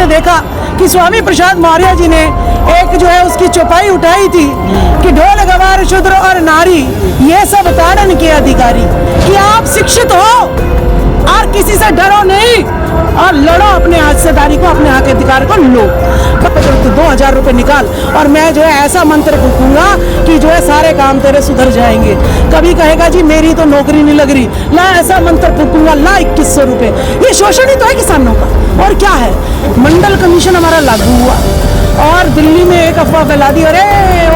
देखा कि स्वामी प्रसाद मौर्य जी ने एक जो है उसकी चौपाई उठाई थी कि ढोल गवार शूद्र और नारी ये सब ताड़न के अधिकारी, कि आप शिक्षित हो और किसी से डरो नहीं और लड़ो अपने हिस्सेदारी को, अपने हक अधिकार को लो। 2000 रुपए निकाल और मैं जो है ऐसा मंत्र फूकूंगा कि जो है सारे काम तेरे सुधर जाएंगे। कभी कहेगा जी मेरी तो नौकरी नहीं लग रही, ला ऐसा मंत्र फूकूंगा, ला 2100 रुपए। ये शोषण ही तो है किसानों का, और क्या है। मंडल कमीशन हमारा लागू हुआ और दिल्ली में एक अफवाह फैला दी, अरे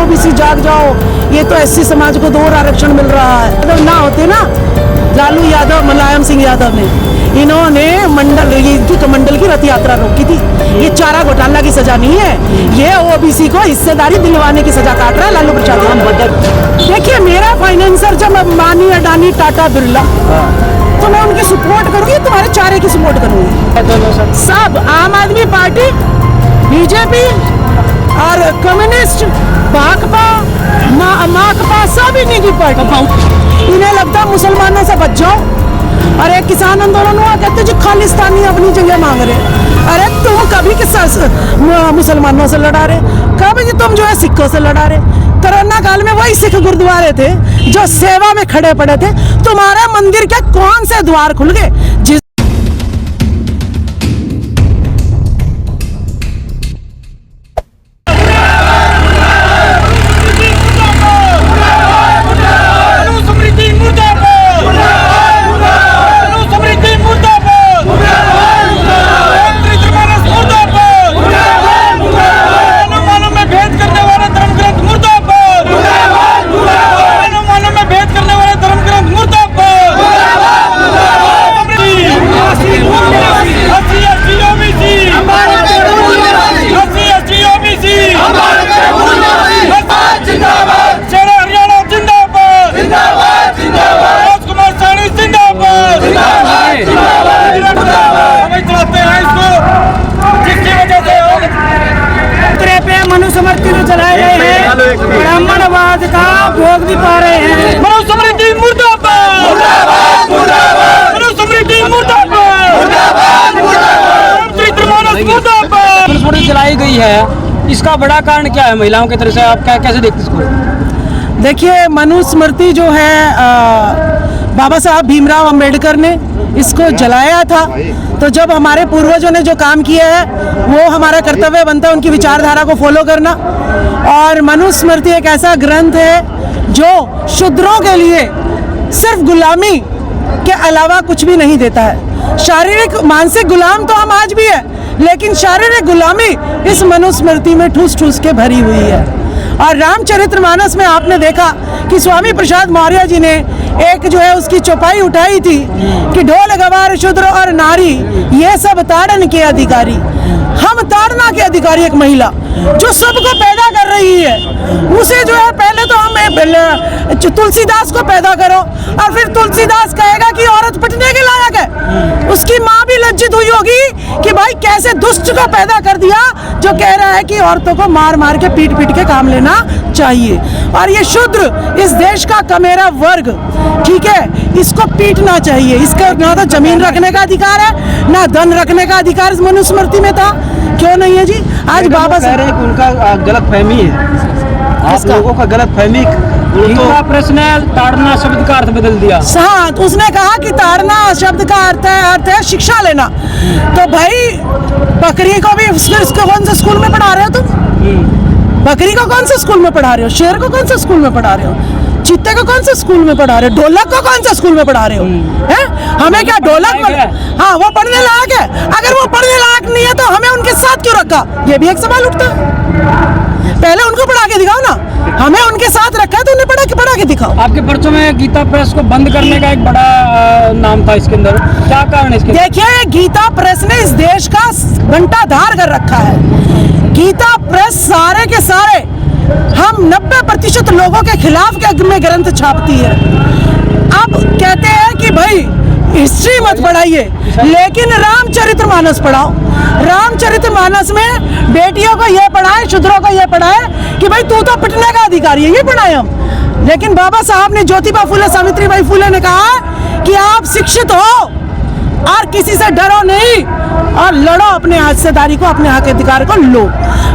ओबीसी जाग जाओ, ये तो एससी समाज को 2 आरक्षण मिल रहा है। अगर ना होते ना लालू यादव, मुलायम सिंह यादव ने, इन्होंने मंडल की रथ यात्रा रोकी थी। ये चारा घोटाला की सजा नहीं है, ये ओबीसी को हिस्सेदारी दिलवाने की सजा काट रहा है लालू प्रसाद। देखिए मेरा फाइनेंसर जब अंबानी, अडानी, टाटा, बिरला, तो मैं उनकी सपोर्ट करूंगी, तुम्हारे चारे की सपोर्ट करूंगी। सब आम आदमी पार्टी, बीजेपी और कम्युनिस्ट, भाकपा, माकपा, सब इन्हीं की पार्टी। इन्हें लगता है मुसलमानों से बच जाओ। अरे किसान आंदोलन हुआ, कहते जो खालिस्तानी अपनी जगह मांग रहे। अरे तुम कभी किस मुसलमानों से लड़ा रहे, कभी तुम जो है सिखों से लड़ा रहे। कोरोना काल में वही सिख गुरुद्वारे थे जो सेवा में खड़े पड़े थे, तुम्हारे मंदिर के कौन से द्वार खुल गए? जिस मनुस्मृति जो चलाए गए हैं, ब्राह्मणवाद का भोग भी पा रहे हैं। मनुस्मृति मुर्दाबाद, मनुस्मृति मुर्दाबाद, मनुस्मृति चलाई गई है, इसका बड़ा कारण क्या है महिलाओं की तरफ से? आप कैसे देखते इसको? देखिए मनुस्मृति जो है बाबा साहब भीमराव अंबेडकर ने इसको जलाया था। तो जब हमारे पूर्वजों ने जो काम किया है वो हमारा कर्तव्य बनता है उनकी विचारधारा को फॉलो करना। और मनुस्मृति एक ऐसा ग्रंथ है जो शूद्रों के लिए सिर्फ गुलामी के अलावा कुछ भी नहीं देता है। शारीरिक मानसिक गुलाम तो हम आज भी है, लेकिन शारीरिक गुलामी इस मनुस्मृति में ठूस ठूस के भरी हुई है। और रामचरितमानस में आपने देखा कि स्वामी प्रसाद मौर्य जी ने एक जो है उसकी चौपाई उठाई थी कि ढोल गवार शूद्र और नारी ये सब ताड़न के अधिकारी। हम ताड़ना के अधिकारी, एक महिला जो सबको पैदा कर रही है, उसे जो है पहले तो हम तुलसीदास को पैदा करो और फिर तुलसीदास कहेगा कि औरत पिटने के लायक है। उसकी माँ भी लज्जित हुई होगी कि भाई कैसे दुष्ट को पैदा कर दिया जो कह रहा है कि औरतों को मार मार के पीट पीट के काम लेना चाहिए। और ये शूद्र इस देश का कमेरा वर्ग, ठीक है, इसको पीटना चाहिए। इसका ना तो जमीन रखने का अधिकार है ना धन रखने का अधिकार इस मनुस्मृति में था। क्यों नहीं है जी? आज बाबा कह रहे हैं कि उनका गलत फहमी है, आप लोगों का गलत फहमी। उनका प्रश्न है ताड़ना शब्द का अर्थ बदल दिया। हाँ, उसने कहा कि ताड़ना शब्द का अर्थ है शिक्षा लेना। तो भाई बकरी को भी उसको कौन से स्कूल में पढ़ा रहे हो तुम? बकरी को कौन से स्कूल में पढ़ा रहे हो? शेर को कौन से स्कूल में पढ़ा रहे हो? चीते को कौन से स्कूल में पढ़ा रहे हो? ढोलक को कौन से स्कूल में पढ़ा रहे हो? हैं? हमें क्या ढोलक? हाँ, वो पढ़ने लायक है। अगर वो पढ़ने लायक नहीं है तो हमें उनके साथ क्यों रखा? ये भी एक सवाल उठता है। पहले उनको पढ़ा के दिखाओ ना, हमें उनके साथ रखा है तो उन्हें पढ़ा के दिखाओ। आपके पर्चों में गीता प्रेस को बंद करने का एक बड़ा नाम था, इसके अंदर क्या कारण है इसके? देखिए गीता प्रेस ने इस देश का घंटाधार कर रखा है। गीता प्रेस सारे के सारे हम 90% लोगों के खिलाफ में ग्रंथ छापती है। अब कहते हैं कि भाई हिस्ट्री मत पढ़ाइए, लेकिन रामचरितमानस पढ़ाओ। रामचरितमानस में बेटियों को ये पढ़ाए, शूद्रों को ये पढ़ाए कि भाई तू तो पिटने का अधिकारी है, ये पढ़ाए हम। लेकिन बाबा साहब ने, ज्योतिबा फुले, सावित्रीबाई फुले ने कहा कि आप शिक्षित हो और किसी से डरो नहीं, और लड़ो अपने हिस्सेदारी को, अपने हक अधिकार को लो।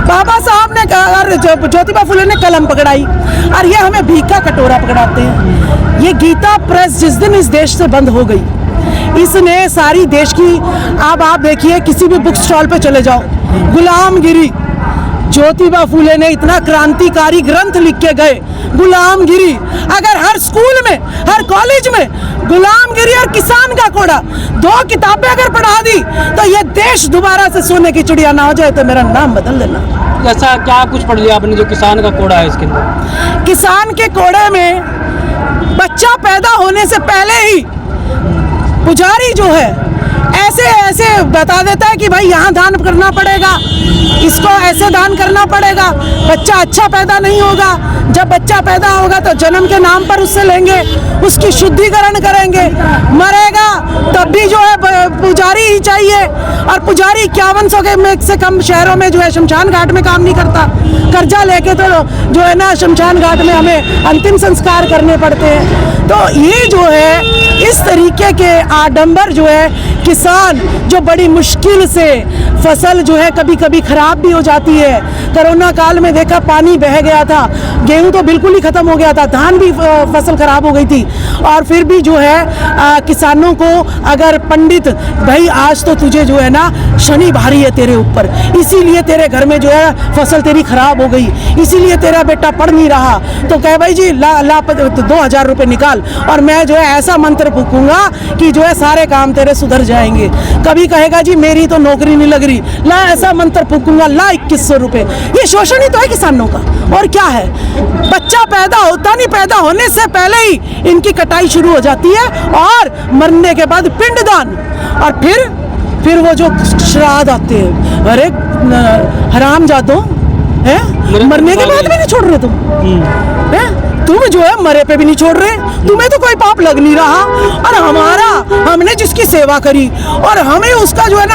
बाबा साहब ने और ज्योतिबा फुले ने कलम पकड़ाई और ये हमें भीख का कटोरा पकड़ाते हैं। ये गीता प्रेस जिस दिन इस देश से बंद हो गई, इसने सारी देश की, अब आप देखिए किसी भी बुक स्टॉल पे चले जाओ, गुलामगिरी, ज्योतिबा फुले ने इतना क्रांतिकारी ग्रंथ लिख के गए, गुलामगिरी। अगर हर स्कूल में, हर कॉलेज में गुलामगिरी और किसान का कोड़ा, दो किताबें अगर पढ़ा दी तो ये देश दोबारा से सोने की चिड़िया ना हो जाए तो मेरा नाम बदल देना। ऐसा क्या कुछ पढ़ लिया आपने जो किसान का कोड़ा है इसके अंदर? किसान के कोड़े में बच्चा पैदा होने से पहले ही पुजारी जो है ऐसे ऐसे बता देता है कि भाई यहाँ दान करना पड़ेगा, इसको ऐसे दान करना पड़ेगा, बच्चा अच्छा पैदा नहीं होगा। जब बच्चा पैदा होगा तो जन्म के नाम पर उससे लेंगे, उसकी शुद्धिकरण करेंगे, मरेगा तब भी जो है पुजारी ही चाहिए। और पुजारी 5100 के से कम शहरों में जो है शमशान घाट में काम नहीं करता, कर्जा लेके तो जो है ना शमशान घाट में हमें अंतिम संस्कार करने पड़ते हैं। तो ये जो है इस तरीके के आडंबर जो है, किसान जो बड़ी मुश्किल से फसल जो है कभी कभी खराब भी हो जाती है। कोरोना काल में देखा पानी बह गया था, गेहूं तो बिल्कुल ही खत्म हो गया था, धान भी फसल खराब हो गई थी। और फिर भी जो है किसानों को अगर पंडित, भाई आज तो तुझे जो है ना शनि भारी है तेरे ऊपर, इसीलिए तेरे घर में जो है फसल तेरी खराब हो गई, इसीलिए तेरा बेटा पढ़ नहीं रहा, तो कहे भाई जी ला 2000 रुपये निकाल और मैं जो है ऐसा मंत्र फूकूंगा कि जो है सारे काम तेरे सुधर जाएंगे। कभी कहेगा जी मेरी तो नौकरी नहीं लग रही, ला ऐसा मंत्र फूकूंगा, ला 2100 रुपये। ये शोषण ही तो है किसानों का, और क्या है। बच्चा पैदा होता नहीं, पैदा होने से पहले ही इनकी कटाई शुरू हो जाती है और मरने के बाद पिंडदान, और फिर वो जो श्राद्ध आते हैं। अरे हरामजादों है, मरने के बाद भी नहीं छोड़ रहे तुम है? तुम जो है मरे पे भी नहीं छोड़ रहे, तुम्हें तो कोई पाप लग नहीं रहा। और हमने जिसकी सेवा करी और हमें उसका जो है ना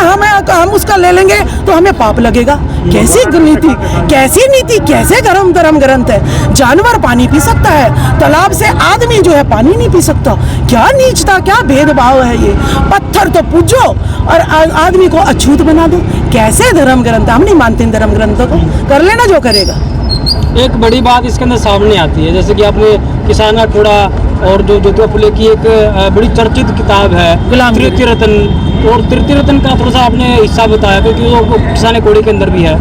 हम उसका ले लेंगे तो हमें पाप लगेगा। कैसी नीति, कैसी नीति, कैसे धर्म ग्रंथ है। जानवर पानी पी सकता है, तालाब से आदमी जो है पानी नहीं पी सकता। क्या नीचता, क्या भेदभाव है ये। पत्थर तो पूजो और आदमी को अछूत बना दो। कैसे धर्म ग्रंथ, हम नहीं मानते धर्म ग्रंथों को, कर लेना जो करेगा। एक बड़ी बात इसके अंदर सामने आती है, जैसे कि आपने किसान का कोड़ा और जो ज्योतिबा फुले की एक बड़ी चर्चित किताब है तृतीय रत्न, और तृतीय रत्न का थोड़ा सा आपने हिस्सा बताया क्योंकि वो किसान कोड़े के अंदर भी है।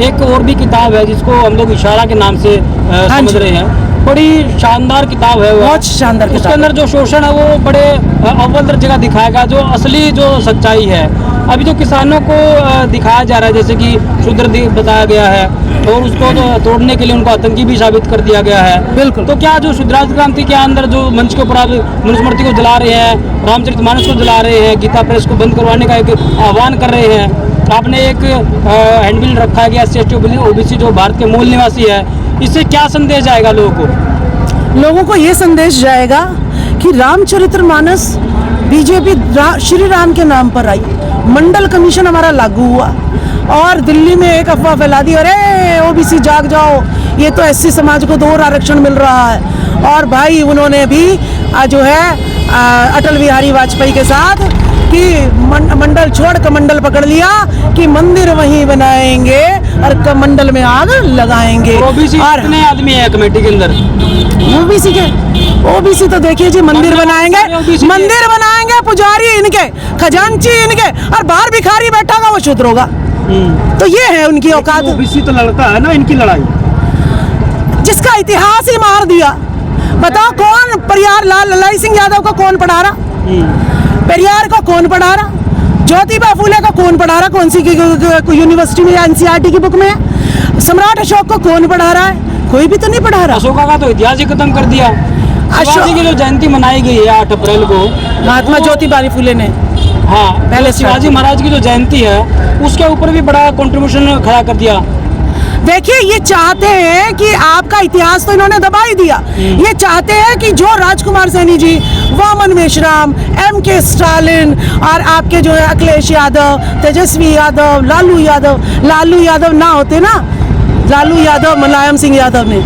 एक और भी किताब है जिसको हम लोग इशारा के नाम से समझ रहे हैं, बड़ी शानदार किताब है वो, बहुत शानदार। उसके अंदर जो शोषण है वो बड़े अव्वल दर्जे का दिखाएगा, जो असली जो सच्चाई है। अभी जो किसानों को दिखाया जा रहा है जैसे कि शूद्र बताया गया है और उसको तो तोड़ने के लिए उनको आतंकी भी साबित कर दिया गया है। बिल्कुल। तो क्या जो शुद्राज क्रांति के अंदर जो मंच के ऊपर आप मनुस्मृति को जला रहे हैं, रामचरितमानस को जला रहे हैं, गीता प्रेस को बंद करवाने का एक आह्वान कर रहे हैं, आपने एक हैंडबिल रखा है कि SC/ST OBC जो भारत के मूल निवासी है, इससे क्या संदेश जाएगा लोगों को? ये संदेश जाएगा कि रामचरितमानस बीजेपी श्री राम के नाम पर आई, मंडल कमीशन हमारा लागू हुआ और दिल्ली में एक अफवाह फैला दी, अरे OBC जाग जाओ, ये तो SC समाज को 2 आरक्षण मिल रहा है। और भाई उन्होंने भी जो है अटल बिहारी वाजपेयी के साथ कि मंडल छोड़ कमंडल पकड़ लिया कि मंदिर वहीं बनाएंगे और कमंडल में आग लगाएंगे। OBC और कितने आदमी है कमेटी के अंदर? OBC तो देखिए जी मंदिर बनाएंगे पुजारी इनके, खजांची इनके, और बाहर भिखारी बैठा होगा वो शूद्र होगा। तो ये है उनकी औकात। OBC तो लड़ता है ना इनकी लड़ाई, जिसका इतिहास ही मार दिया। बताओ कौन परियार ललाई सिंह यादव को कौन पढ़ा रहा, पेरियार को कौन पढ़ा रहा, ज्योतिबा फुले को कौन पढ़ा रहा, कौन सी यूनिवर्सिटी में या NCERT की बुक में है? सम्राट अशोक को कौन पढ़ा रहा है? कोई भी तो नहीं पढ़ा रहा। अशोका का तो इतिहास ही खत्म कर दिया। शिवाजी की जो जयंती मनाई गई है 8 अप्रैल को, महात्मा ज्योतिबा फुले ने, हाँ, पहले शिवाजी महाराज की जो जयंती है उसके ऊपर भी बड़ा कंट्रीब्यूशन खड़ा कर दिया। देखिए ये चाहते हैं कि आपका इतिहास तो इन्होंने दबा ही दिया। ये चाहते हैं कि जो राजकुमार सैनी जी, वामन मेश्राम, MK स्टालिन और आपके जो है अखिलेश यादव, तेजस्वी यादव, लालू यादव ना होते ना, लालू यादव मुलायम सिंह यादव ने,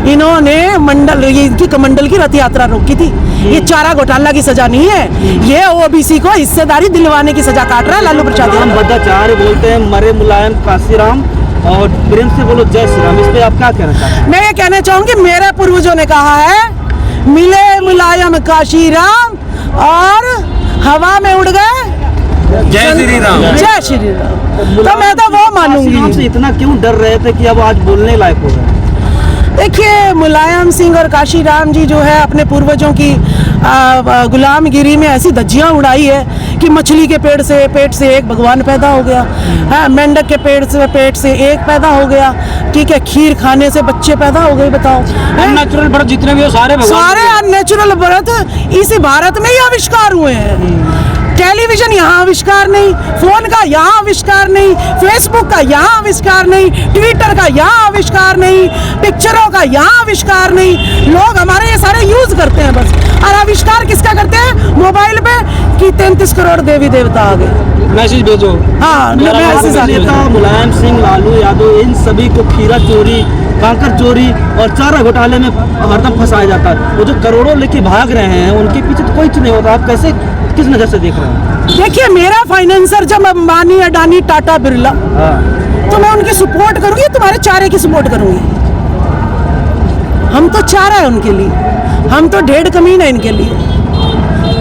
इन्होंने मंडल की कमंडल की रथ यात्रा रोकी थी। ये चारा घोटाला की सजा नहीं है, ये ओबीसी को हिस्सेदारी दिलवाने की सजा काट रहा है लालू प्रसाद हम यादव। भद्राचार्य बोलते हैं मरे मुलायम काशीराम, और प्रेम से बोलो जय श्री राम। इस पे आप क्या कहना चाहते हैं? मैं ये कहना चाहूंगी, मेरे पूर्वजों ने कहा है मिले मुलायम काशीराम और हवा में उड़ गए जय श्री राम। जय श्री राम। तो मैं तो वो काशीराम से मानूंगी। इतना क्यों डर रहे थे कि अब आज बोलने लायक हो गए? देखिए, मुलायम सिंह और काशीराम जी जो है अपने पूर्वजों की गुलामगिरी में ऐसी धज्जियां उड़ाई है कि मछली के पेट से एक भगवान पैदा हो गया है, मेंढक के पेट से एक पैदा हो गया, ठीक है, खीर खाने से बच्चे पैदा हो गए। बताओ, नेचुरल बर्थ जितने भी हो सारे भगवान सारे अननेचुरल बर्थ इसी भारत में ही आविष्कार हुए हैं। टेलीविजन यहाँ आविष्कार नहीं, फोन का यहाँ आविष्कार नहीं, फेसबुक का यहाँ आविष्कार नहीं, ट्विटर का यहाँ आविष्कार नहीं, पिक्चरों का यहाँ आविष्कार नहीं। लोग हमारे ये सारे यूज करते हैं बस। और आविष्कार किसका करते हैं? मोबाइल पे कि 33 करोड़ देवी देवता आ गए, मैसेज भेजो। हाँ, मैसेज आ गए। नेता मुलायम सिंह, लालू यादव, इन सभी को खीरा चोरी, कांकर चोरी और चारा घोटाले में हरदम फंसाया जाता है। वो जो करोड़ों लेके भाग रहे हैं उनके पीछे तो कोई नहीं होता। आप कैसे, किस नजर से देख रहे हैं? देखिए, मेरा फाइनेंसर जब अंबानी, अडानी, टाटा, बिरला, तो मैं उनकी सपोर्ट करूंगी, तुम्हारे चारे की सपोर्ट करूंगी। हम तो चारा है उनके लिए, हम तो ढेड़ कमीन है इनके लिए।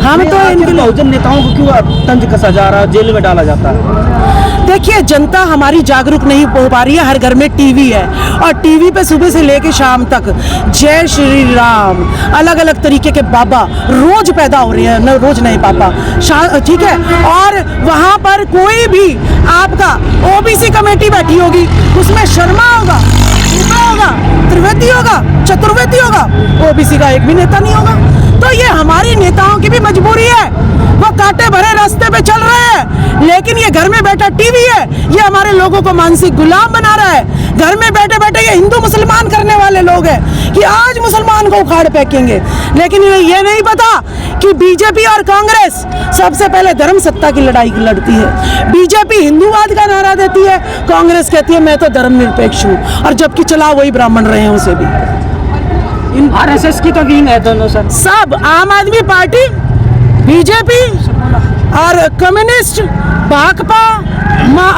हम तो इनके लिए बहुजन नेताओं को क्यों तंज कसा जा रहा है, जेल में डाला जाता है? देखिए, जनता हमारी जागरूक नहीं हो पा रही है। हर घर में टीवी है और टीवी पे सुबह से लेके शाम तक जय श्री राम, अलग अलग तरीके के बाबा रोज पैदा हो रहे हैं, न रोज नए पापा, ठीक है। और वहाँ पर कोई भी आपका ओबीसी कमेटी बैठी होगी, उसमें शर्मा होगा, ऊपा होगा, त्रिवेदी होगा, चतुर्वेदी होगा, ओबीसी का एक भी नेता नहीं होगा। तो ये हमारी नेताओं की भी मजबूरी है, वो कांटे भरे रास्ते पे चल रहे हैं, लेकिन ये घर में बैठा टीवी है, ये हमारे लोगों को मानसिक गुलाम बना रहा है। घर में बैठे बैठे ये हिंदू मुसलमान करने वाले लोग हैं कि आज मुसलमान को उखाड़ फेंकेंगे, लेकिन ये नहीं पता कि बीजेपी और कांग्रेस सबसे पहले धर्म सत्ता की लड़ाई लड़ती है। बीजेपी हिंदूवाद का नारा देती है, कांग्रेस कहती है मैं तो धर्मनिरपेक्ष हूँ, और जबकि चला वही ब्राह्मण रहे हैं उसे भी। इन आरएसएस की तो विंग है दोनों सर। सब आम आदमी पार्टी, बीजेपी और कम्युनिस्ट, भाकपा,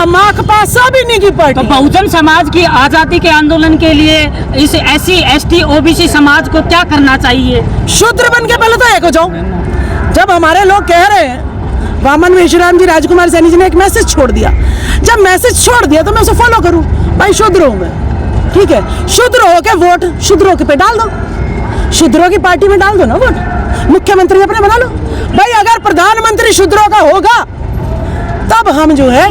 माकपा, सब इन्हीं की पार्टी। तो बहुजन समाज की आजादी के आंदोलन के लिए इस SC ST OBC समाज को क्या करना चाहिए? शूद्र बन के पहले तो एक हो जाओ। जब हमारे लोग कह रहे हैं, वामन विश्राम जी, राजकुमार सैनी जी ने एक मैसेज छोड़ दिया, जब मैसेज छोड़ दिया तो मैं उसे फॉलो करूं। भाई शूद्र हूं मैं, ठीक है, शूद्र हो के वोट शूद्रों के पे डाल दो, शूद्रों की पार्टी में डाल दो ना वोट, मुख्यमंत्री अपने बना लो। भाई अगर प्रधानमंत्री शूद्रों का होगा तब हम जो है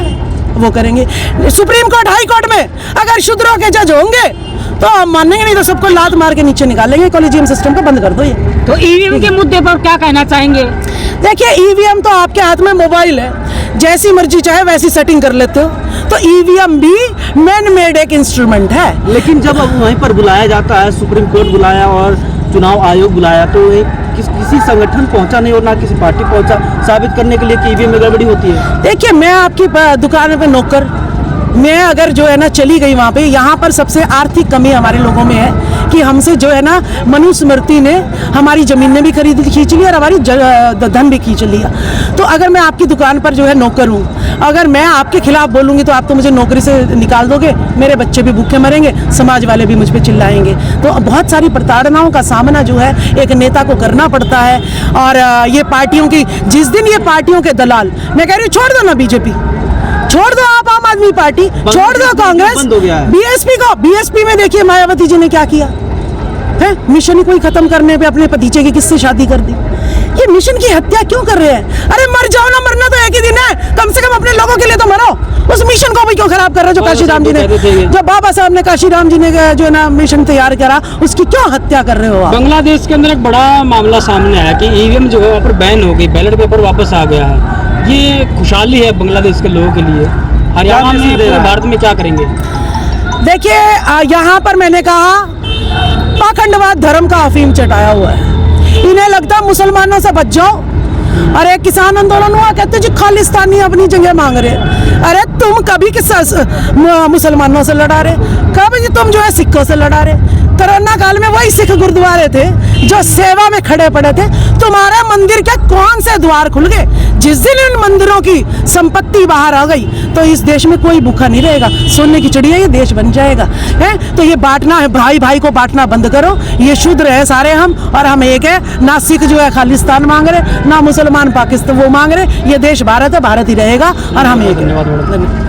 वो करेंगे। सुप्रीम कोर्ट, हाई कोर्ट में अगर शूद्रों के जज होंगे तो हम मानेंगे, नहीं तो सबको लात मार के नीचे निकालेंगे। कॉलेजियम सिस्टम को बंद कर दो। ये तो EVM के मुद्दे पर क्या कहना चाहेंगे? देखिए, ईवीएम तो आपके हाथ में मोबाइल है, जैसी मर्जी चाहे वैसी सेटिंग कर लेते हो। तो ईवीएम भी मैन मेड एक इंस्ट्रूमेंट है। लेकिन जब अब वहीं पर बुलाया जाता है, सुप्रीम कोर्ट बुलाया और चुनाव आयोग बुलाया, तो एक किसी संगठन पहुंचा नहीं और ना किसी पार्टी पहुंचा साबित करने के लिए कि ईवीएम में गड़बड़ी होती है। देखिए, मैं आपकी दुकान पे नौकर, मैं अगर जो है ना चली गई वहाँ पे, यहाँ पर सबसे आर्थिक कमी हमारे लोगों में है कि हमसे जो है ना मनुस्मृति ने हमारी ज़मीनें भी खींच ली और हमारी धन भी खींच लिया। तो अगर मैं आपकी दुकान पर जो है नौकर हूँ, अगर मैं आपके खिलाफ बोलूँगी तो आप तो मुझे नौकरी से निकाल दोगे, मेरे बच्चे भी भूखे मरेंगे, समाज वाले भी मुझ पर चिल्लाएंगे। तो बहुत सारी प्रताड़नाओं का सामना जो है एक नेता को करना पड़ता है। और ये पार्टियों की, जिस दिन ये पार्टियों के दलाल, मैं कह रही हूँ छोड़ दो ना बीजेपी, छोड़ दो आप आम आदमी पार्टी, छोड़ दो कांग्रेस, बीएसपी को। बीएसपी में देखिए मायावती जी ने क्या किया है, मिशन ही कोई खत्म करने पे अपने भतीजे की किससे शादी कर दी। ये मिशन की हत्या क्यों कर रहे हैं? अरे मर जाओ ना, मरना तो एक ही दिन है, कम से कम अपने लोगों के लिए तो मरो। उस मिशन को भी क्यों खराब कर रहे हो जो काशीराम जी ने, जो बाबा साहब ने, काशीराम जी ने जो है ना मिशन तैयार करा, उसकी क्यों हत्या कर रहे हो आप? बांग्लादेश के अंदर एक बड़ा मामला सामने आया कि ईवीएम जो है वहाँ पर बैन हो गई, बैलेट पेपर वापस आ गया है। ये खुशहाली है बांग्लादेश के लोगों के लिए। हरियाणा में, पूरे भारत में क्या करेंगे? देखिए, यहाँ पर मैंने कहा पाखंडवाद धर्म का अफीम चटाया हुआ है। इन्हें लगता है मुसलमानों से बच जाओ। अरे किसान आंदोलन हुआ, कहते जी खालिस्तानी अपनी जगह मांग रहे। अरे तुम कभी किस मुसलमानों से लड़ा रहे, कभी तुम जो है सिखों से लड़ा रहे। कोरोना काल में वही सिख गुरुद्वारे थे जो सेवा में खड़े पड़े थे। तुम्हारे मंदिर के कौन से द्वार खुल गए? जिस दिन इन मंदिरों की संपत्ति बाहर आ गई तो इस देश में कोई भूखा नहीं रहेगा, सोने की चिड़िया ये देश बन जाएगा। है तो ये बांटना है, भाई भाई को बांटना बंद करो। ये शूद्र है सारे हम, और हम एक है। ना सिख जो है खालिस्तान मांग रहे, ना मुसलमान पाकिस्तान वो मांग रहे। ये देश भारत है, भारत ही रहेगा और हम एक है।